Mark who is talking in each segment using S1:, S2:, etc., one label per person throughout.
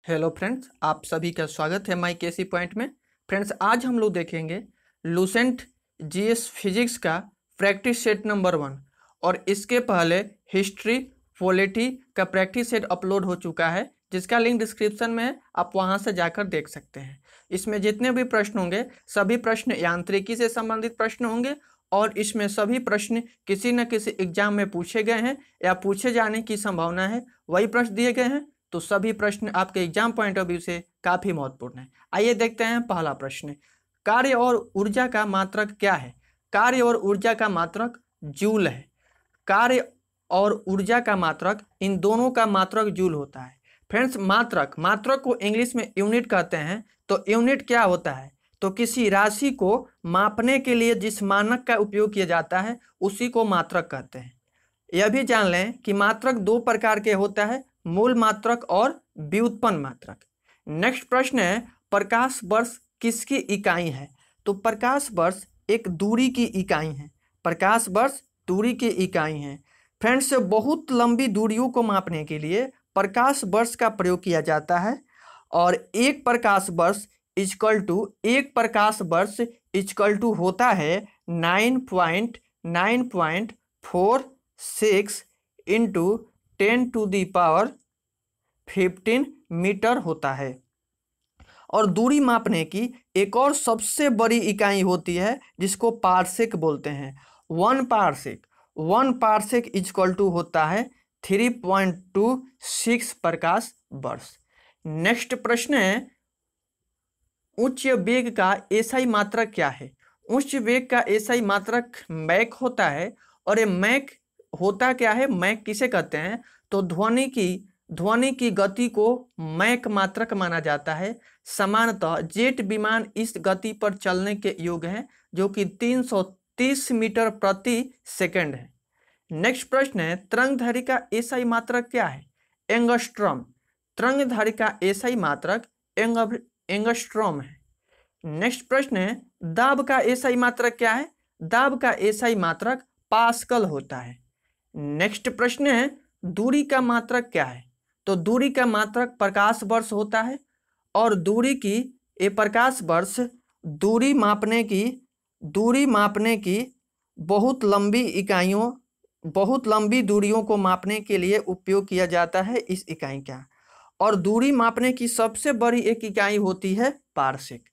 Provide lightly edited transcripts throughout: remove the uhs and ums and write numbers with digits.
S1: Hello friends, आप सभी का स्वागत है माई केसी पॉइंट में। फ्रेंड्स, आज हम लोग देखेंगे लूसेंट जीएस फिजिक्स का प्रैक्टिस सेट नंबर 1। और इसके पहले हिस्ट्री पॉलिटी का प्रैक्टिस सेट अपलोड हो चुका है, जिसका लिंक डिस्क्रिप्शन में है, आप वहां से जाकर देख सकते हैं। इसमें जितने भी प्रश्न होंगे सभी प्रश्न यांत्रिकी से संबंधित प्रश्न होंगे और इसमें सभी प्रश्न किसी न किसी एग्जाम में पूछे गए हैं या पूछे जाने की संभावना है, वही प्रश्न दिए गए हैं। तो सभी प्रश्न आपके एग्जाम पॉइंट ऑफ व्यू से काफी महत्वपूर्ण है। आइए देखते हैं पहला प्रश्न। कार्य और ऊर्जा का मात्रक क्या है? कार्य और ऊर्जा का मात्रक जूल है। कार्य और ऊर्जा का मात्रक, इन दोनों का मात्रक जूल होता है। फ्रेंड्स, मात्रक को इंग्लिश में यूनिट कहते हैं। तो यूनिट क्या होता है? तो किसी राशि को मापने के लिए जिस मानक का उपयोग किया जाता है उसी को मात्रक कहते हैं। यह भी जान लें कि मात्रक दो प्रकार के होता है, मूल मात्रक और व्युत्पन्न मात्रक। नेक्स्ट प्रश्न है, प्रकाश वर्ष किसकी इकाई है? तो प्रकाश वर्ष एक दूरी की इकाई है। प्रकाश वर्ष दूरी की इकाई है। फ्रेंड्स, बहुत लंबी दूरियों को मापने के लिए प्रकाश वर्ष का प्रयोग किया जाता है और एक प्रकाश वर्ष इक्वल टू होता है 9.9.46 इंटू 10⁻15 मीटर होता है। और दूरी मापने की एक और सबसे बड़ी इकाई होती है जिसको पारसेक बोलते हैं। 1 पारसेक इक्वल टू होता है 3.26 प्रकाश वर्ष। नेक्स्ट प्रश्न है, उच्च वेग का एसआई मात्रक क्या है? उच्च वेग का एसआई मात्रक मैक होता है। और ये मैक होता क्या है? मैक किसे कहते हैं? तो ध्वनि की गति को मैक मात्रक माना जाता है। सामान्यतः जेट विमान इस गति पर चलने के योग्य हैं, जो कि 330 मीटर प्रति सेकंड है। नेक्स्ट प्रश्न है, तरंगधारी का एसआई मात्रक क्या है? एंगस्ट्रॉम। तरंगधारी का एसआई मात्रक एंगस्ट्रॉम है। नेक्स्ट प्रश्न है, दाब का एसआई मात्रक क्या है? दाब का एसआई मात्रक पास्कल होता है। नेक्स्ट प्रश्न है, दूरी का मात्रक क्या है? तो दूरी का मात्रक प्रकाश वर्ष होता है। और प्रकाश वर्ष दूरी मापने की बहुत लंबी दूरियों को मापने के लिए उपयोग किया जाता है इस इकाई का। और दूरी मापने की सबसे बड़ी एक इकाई होती है पारसेक।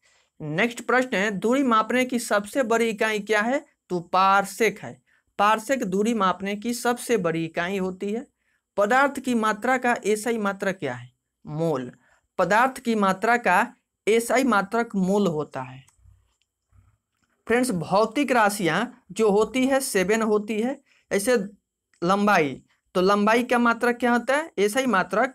S1: नेक्स्ट प्रश्न है, दूरी मापने की सबसे बड़ी इकाई क्या है? तो पारसेक है। पारसेक दूरी मापने की सबसे बड़ी इकाई होती है। पदार्थ की मात्रा का एसआई मात्रक क्या है? मोल। पदार्थ की मात्रा का एसआई मात्रक मोल होता है। फ्रेंड्स, भौतिक राशियां जो होती है 7 होती है। ऐसे लंबाई, तो लंबाई का मात्रक क्या होता है? एसआई मात्रक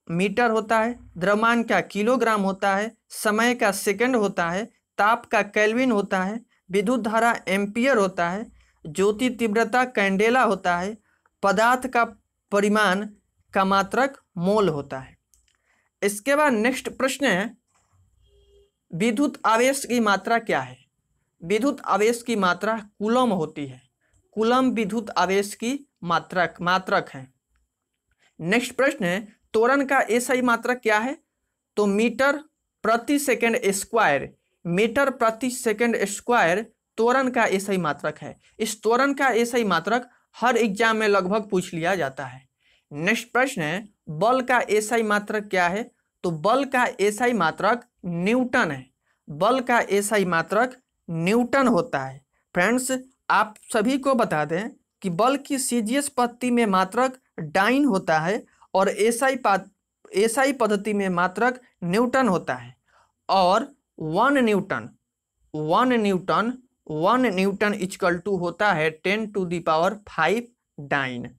S1: मीटर होता है। द्रव्यमान का किलोग्राम होता है। समय का सेकंड होता है। ताप का केल्विन होता है। विद्युत धारा एम्पियर होता है। ज्योति तीव्रता कैंडेला होता है। पदार्थ का परिमाण का मात्रक मोल होता है। इसके बाद नेक्स्ट प्रश्न है, विद्युत आवेश की मात्रा क्या है? विद्युत आवेश की मात्रा कूलम होती है। कूलम विद्युत आवेश की मात्रक है। नेक्स्ट प्रश्न है, त्वरण का एसआई मात्रक क्या है? तो मीटर प्रति सेकंड स्क्वायर। मीटर प्रति सेकंड स्क्वायर त्वरण का एसआई मात्रक है। इस त्वरण का एसआई मात्रक हर एग्जाम में लगभग पूछ लिया जाता है। नेक्स्ट प्रश्न है, बल का एसआई मात्रक क्या है? तो बल का एसआई मात्रक न्यूटन है। बल का एसआई मात्रक न्यूटन होता है। फ्रेंड्स, आप सभी को बता दें कि बल की सीजीएस पद्धति में मात्रक डाइन होता है और एसआई पद्धति में मात्रक न्यूटन होता है। और 1 न्यूटन इक्वल टू होता है 10⁵ डाइन।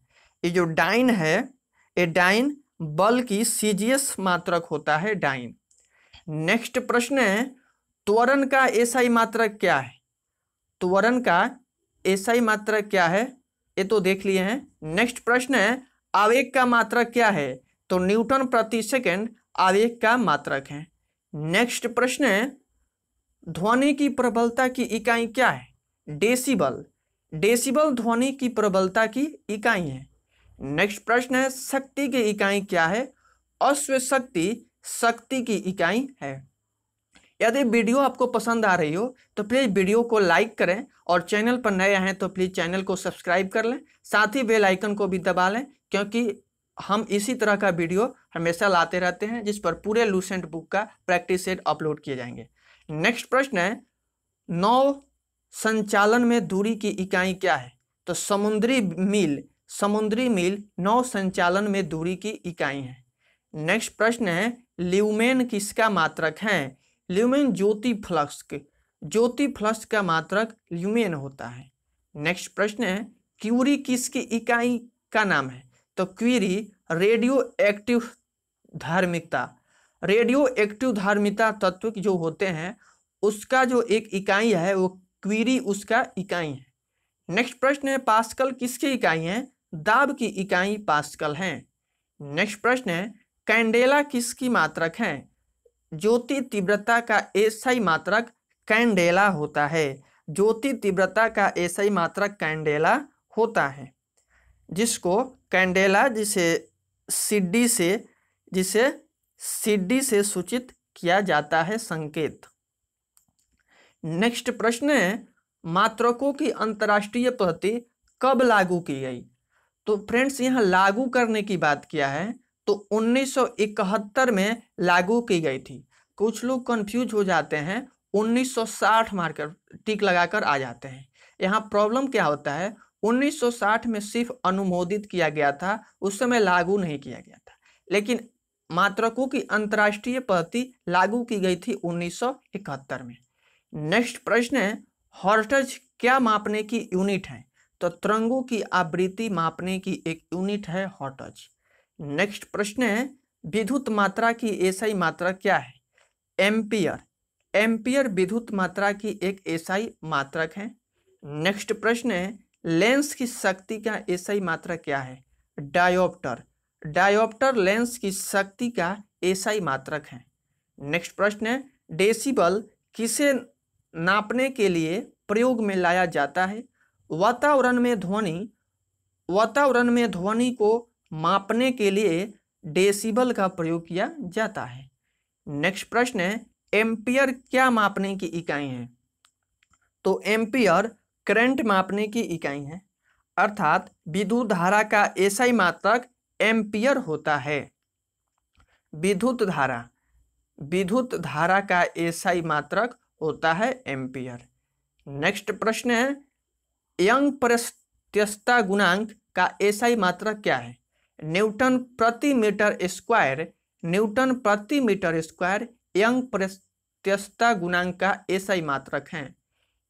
S1: ये जो डाइन है, ये डाइन बल की सीजीएस मात्रक होता है, डाइन। नेक्स्ट प्रश्न है, त्वरण का एसआई मात्रक क्या है? त्वरण का एसआई मात्रक क्या है, ये तो देख लिए हैं। नेक्स्ट प्रश्न है, आवेग का मात्रक क्या है? तो न्यूटन प्रति सेकंड आवेग का मात्रक है। नेक्स्ट प्रश्न है, ध्वनि की प्रबलता की इकाई क्या है? डेसिबल। डेसिबल ध्वनि की प्रबलता की इकाई है। नेक्स्ट प्रश्न है, शक्ति की इकाई क्या है? अश्व शक्ति शक्ति की इकाई है। यदि वीडियो आपको पसंद आ रही हो तो प्लीज़ वीडियो को लाइक करें और चैनल पर नए हैं तो प्लीज़ चैनल को सब्सक्राइब कर लें, साथ ही बेल आइकन को भी दबा लें, क्योंकि हम इसी तरह का वीडियो हमेशा लाते रहते हैं जिस पर पूरे लूसेंट बुक का प्रैक्टिस सेट अपलोड किए जाएंगे। नेक्स्ट प्रश्न है, नौ संचालन में दूरी की इकाई क्या है? तो समुद्री मील नौ संचालन में दूरी की इकाई है। नेक्स्ट प्रश्न है, ल्यूमेन किसका मात्रक है? ल्यूमेन ज्योति फ्लक्स का मात्रक ल्यूमेन होता है। नेक्स्ट प्रश्न है, क्यूरी किसकी इकाई का नाम है? तो क्यूरी रेडियो एक्टिव धार्मिकता तत्व जो होते हैं उसका जो एक इकाई है वो क्यूरी उसका इकाई है। नेक्स्ट प्रश्न है, पास्कल किसकी इकाई है? दाब की इकाई पास्कल है। नेक्स्ट प्रश्न है, कैंडेला किसकी मात्रक है? ज्योति तीव्रता का एसआई मात्रक कैंडेला होता है। ज्योति तीव्रता का एसआई मात्रक कैंडेला होता है, जिसको कैंडेला जिसे सिड्डी से सूचित किया जाता है संकेत। नेक्स्ट प्रश्न है, मात्रकों की अंतर्राष्ट्रीय पद्धति कब लागू की गई? तो फ्रेंड्स यहाँ लागू करने की बात किया है तो 1971 में लागू की गई थी। कुछ लोग कंफ्यूज हो जाते हैं, 1960 मारकर टिक लगाकर आ जाते हैं। यहाँ प्रॉब्लम क्या होता है, 1960 में सिर्फ अनुमोदित किया गया था, उस समय लागू नहीं किया गया था, लेकिन मात्रकों की अंतर्राष्ट्रीय पद्धति लागू की गई थी 1971 में। नेक्स्ट प्रश्न है, हर्ट्ज क्या मापने की यूनिट है? तो तरंगों की आवृत्ति मापने की एक यूनिट है हर्ट्ज। नेक्स्ट प्रश्न है, विद्युत मात्रा की एसआई मात्रा क्या है? एम्पियर विद्युत मात्रा की एक एसआई मात्रक है। नेक्स्ट प्रश्न है, लेंस की शक्ति का एसआई मात्रक क्या है? डायोप्टर लेंस की शक्ति का एसआई मात्रक है। नेक्स्ट प्रश्न है, डेसिबल किसे नापने के लिए प्रयोग में लाया जाता है? वातावरण में ध्वनि को मापने के लिए डेसिबल का प्रयोग किया जाता है। नेक्स्ट प्रश्न है, एम्पियर क्या मापने की इकाई है? तो एम्पियर करंट मापने की इकाई है, अर्थात विद्युत धारा का एसआई मात्रक एम्पियर होता है। विद्युत धारा का एसआई मात्रक होता है एम्पियर। नेक्स्ट प्रश्न है, यंग प्रत्यस्तता गुणांक का एसआई मात्रक क्या है? न्यूटन प्रति मीटर स्क्वायर यंग प्रत्यस्तता गुणांक का एसआई मात्रक है।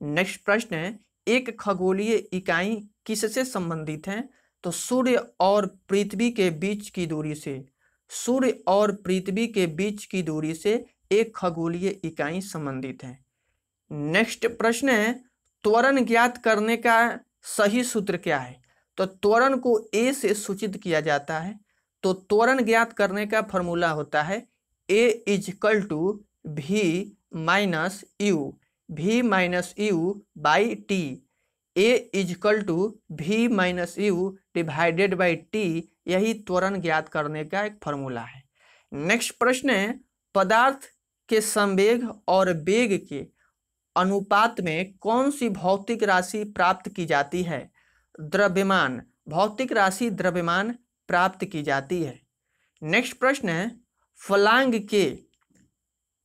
S1: नेक्स्ट प्रश्न है, एक खगोलीय इकाई किससे संबंधित है? तो सूर्य और पृथ्वी के बीच की दूरी से एक खगोलीय इकाई संबंधित है। नेक्स्ट प्रश्न है, त्वरण ज्ञात करने का सही सूत्र क्या है? तो त्वरण को ए से सूचित किया जाता है, तो त्वरण ज्ञात करने का फॉर्मूला होता है A equal to V minus u by t. A equal to V minus u divided by t, यही त्वरण ज्ञात करने का एक फॉर्मूला है। नेक्स्ट प्रश्न है, पदार्थ के संवेग और वेग के अनुपात में कौन सी भौतिक राशि प्राप्त की जाती है? द्रव्यमान भौतिक राशि द्रव्यमान प्राप्त की जाती है। नेक्स्ट प्रश्न है,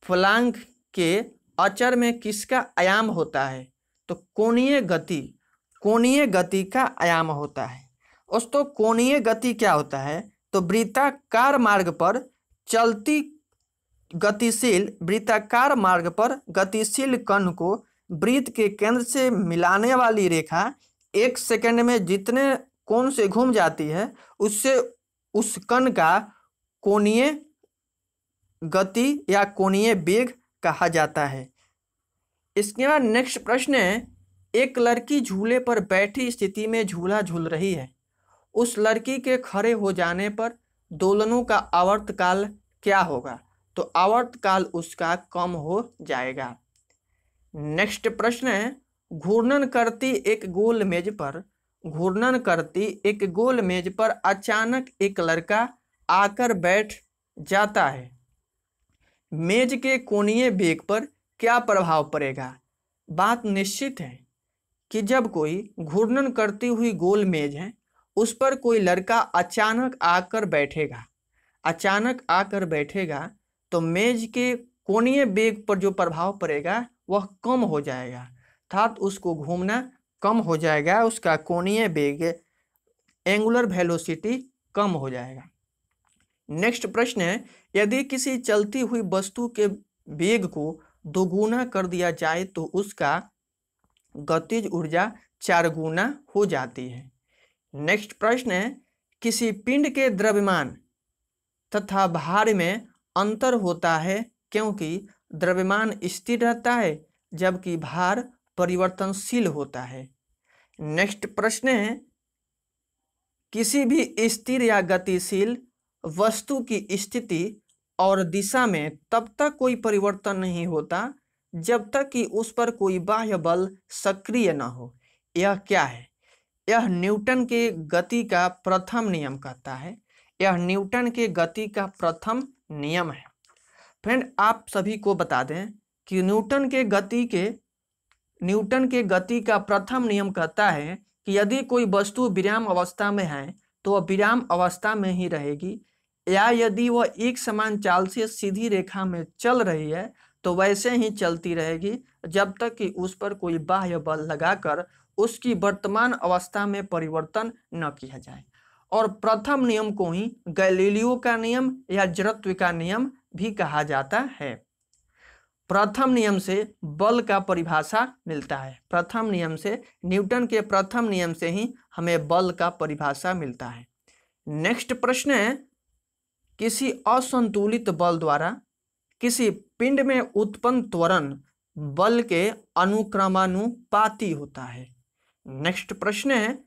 S1: फलांग के अचर में किसका आयाम होता है? तो कोणीय गति का आयाम होता है। दोस्तों कोणीय गति क्या होता है? तो वृत्ताकार मार्ग पर गतिशील कण को वृत्त के केंद्र से मिलाने वाली रेखा 1 सेकंड में जितने कोण से घूम जाती है उससे उस कण का कोणीय गति या कोणीय वेग कहा जाता है। इसके बाद नेक्स्ट प्रश्न है, एक लड़की झूले पर बैठी स्थिति में झूला झूल रही है, उस लड़की के खड़े हो जाने पर दोलनों का आवर्तकाल क्या होगा? तो आवर्तकाल उसका कम हो जाएगा। नेक्स्ट प्रश्न है, घूर्णन करती एक गोल मेज पर अचानक एक लड़का आकर बैठ जाता है मेज के कोणीय वेग पर क्या प्रभाव पड़ेगा? बात निश्चित है कि जब कोई घूर्णन करती हुई गोल मेज है, उस पर कोई लड़का अचानक आकर बैठेगा तो मेज के कोणीय वेग पर जो प्रभाव पड़ेगा वह कम हो जाएगा, अर्थात उसको घूमना कम हो जाएगा, उसका कोणीय वेग एंगुलर वेलोसिटी कम हो जाएगा। नेक्स्ट प्रश्न है, यदि किसी चलती हुई वस्तु के वेग को दोगुना कर दिया जाए तो उसका गतिज ऊर्जा 4 गुना हो जाती है। नेक्स्ट प्रश्न है, किसी पिंड के द्रव्यमान तथा भार में अंतर होता है क्योंकि द्रव्यमान स्थिर रहता है जबकि भार परिवर्तनशील होता है। नेक्स्ट प्रश्न है, किसी भी स्थिर या गतिशील वस्तु की स्थिति और दिशा में तब तक कोई परिवर्तन नहीं होता जब तक कि उस पर कोई बाह्य बल सक्रिय न हो। यह क्या है? यह न्यूटन के गति का प्रथम नियम कहता है। यह न्यूटन के गति का प्रथम नियम है। फ्रेंड, आप सभी को बता दें कि न्यूटन के गति का प्रथम नियम कहता है कि यदि कोई वस्तु विराम अवस्था में है तो वह विराम अवस्था में ही रहेगी, या यदि वह एक समान चाल से सीधी रेखा में चल रही है तो वैसे ही चलती रहेगी जब तक कि उस पर कोई बाह्य बल लगाकर उसकी वर्तमान अवस्था में परिवर्तन न किया जाए। और प्रथम नियम को ही गैलीलियो का नियम या जड़त्व का नियम भी कहा जाता है। प्रथम नियम से बल का परिभाषा मिलता है। प्रथम नियम से, न्यूटन के प्रथम नियम से ही हमें बल का परिभाषा मिलता है। नेक्स्ट प्रश्न है, किसी असंतुलित बल द्वारा किसी पिंड में उत्पन्न त्वरण बल के अनुक्रमानुपाती होता है। नेक्स्ट प्रश्न है,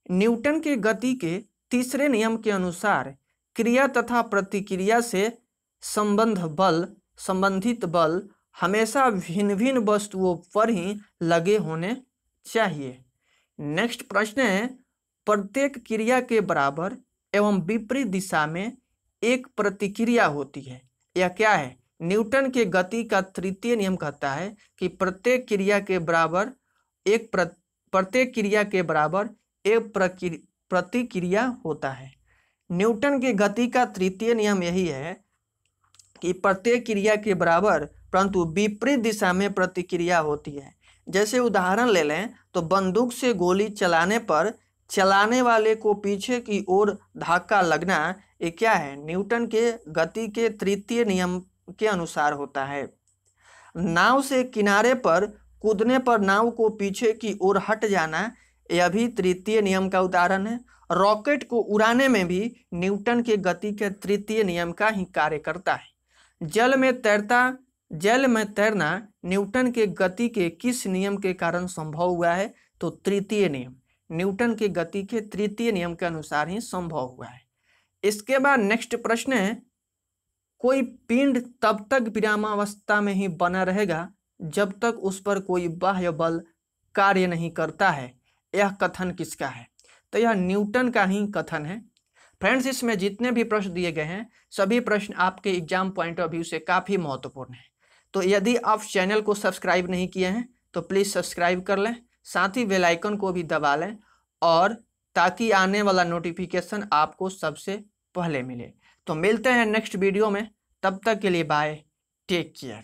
S1: न्यूटन के गति के तीसरे नियम के अनुसार क्रिया तथा प्रतिक्रिया से संबंधित बल हमेशा भिन्न भिन्न वस्तुओं पर ही लगे होने चाहिए। नेक्स्ट प्रश्न है, प्रत्येक क्रिया के बराबर एवं विपरीत दिशा में एक प्रतिक्रिया होती है। यह क्या है? न्यूटन के गति का तृतीय नियम कहता है कि प्रत्येक क्रिया के बराबर एक प्रतिक्रिया होता है। न्यूटन के गति का तृतीय नियम यही है कि प्रत्येक क्रिया के बराबर परंतु विपरीत दिशा में प्रतिक्रिया होती है। जैसे उदाहरण ले लें तो बंदूक से गोली चलाने पर चलाने वाले को पीछे की ओर धक्का लगना, ये क्या है? न्यूटन के गति के तृतीय नियम के अनुसार होता है। नाव से किनारे पर कूदने पर नाव को पीछे की ओर हट जाना, यह भी तृतीय नियम का उदाहरण है। रॉकेट को उड़ाने में भी न्यूटन के गति के तृतीय नियम का ही कार्य करता है। जल में तैरना न्यूटन के गति के किस नियम के कारण संभव हुआ है? तो तृतीय नियम, न्यूटन के गति के तृतीय नियम के अनुसार ही संभव हुआ है। इसके बाद नेक्स्ट प्रश्न है, कोई पिंड तब तक विरामावस्था में ही बना रहेगा जब तक उस पर कोई बाह्य बल कार्य नहीं करता है। यह कथन किसका है? तो यह न्यूटन का ही कथन है। फ्रेंड्स, इसमें जितने भी प्रश्न दिए गए हैं सभी प्रश्न आपके एग्जाम पॉइंट ऑफ व्यू से काफ़ी महत्वपूर्ण है। तो यदि आप चैनल को सब्सक्राइब नहीं किए हैं तो प्लीज़ सब्सक्राइब कर लें, साथ ही बेल आइकन को भी दबा लें, और ताकि आने वाला नोटिफिकेशन आपको सबसे पहले मिले। तो मिलते हैं नेक्स्ट वीडियो में, तब तक के लिए बाय, टेक केयर।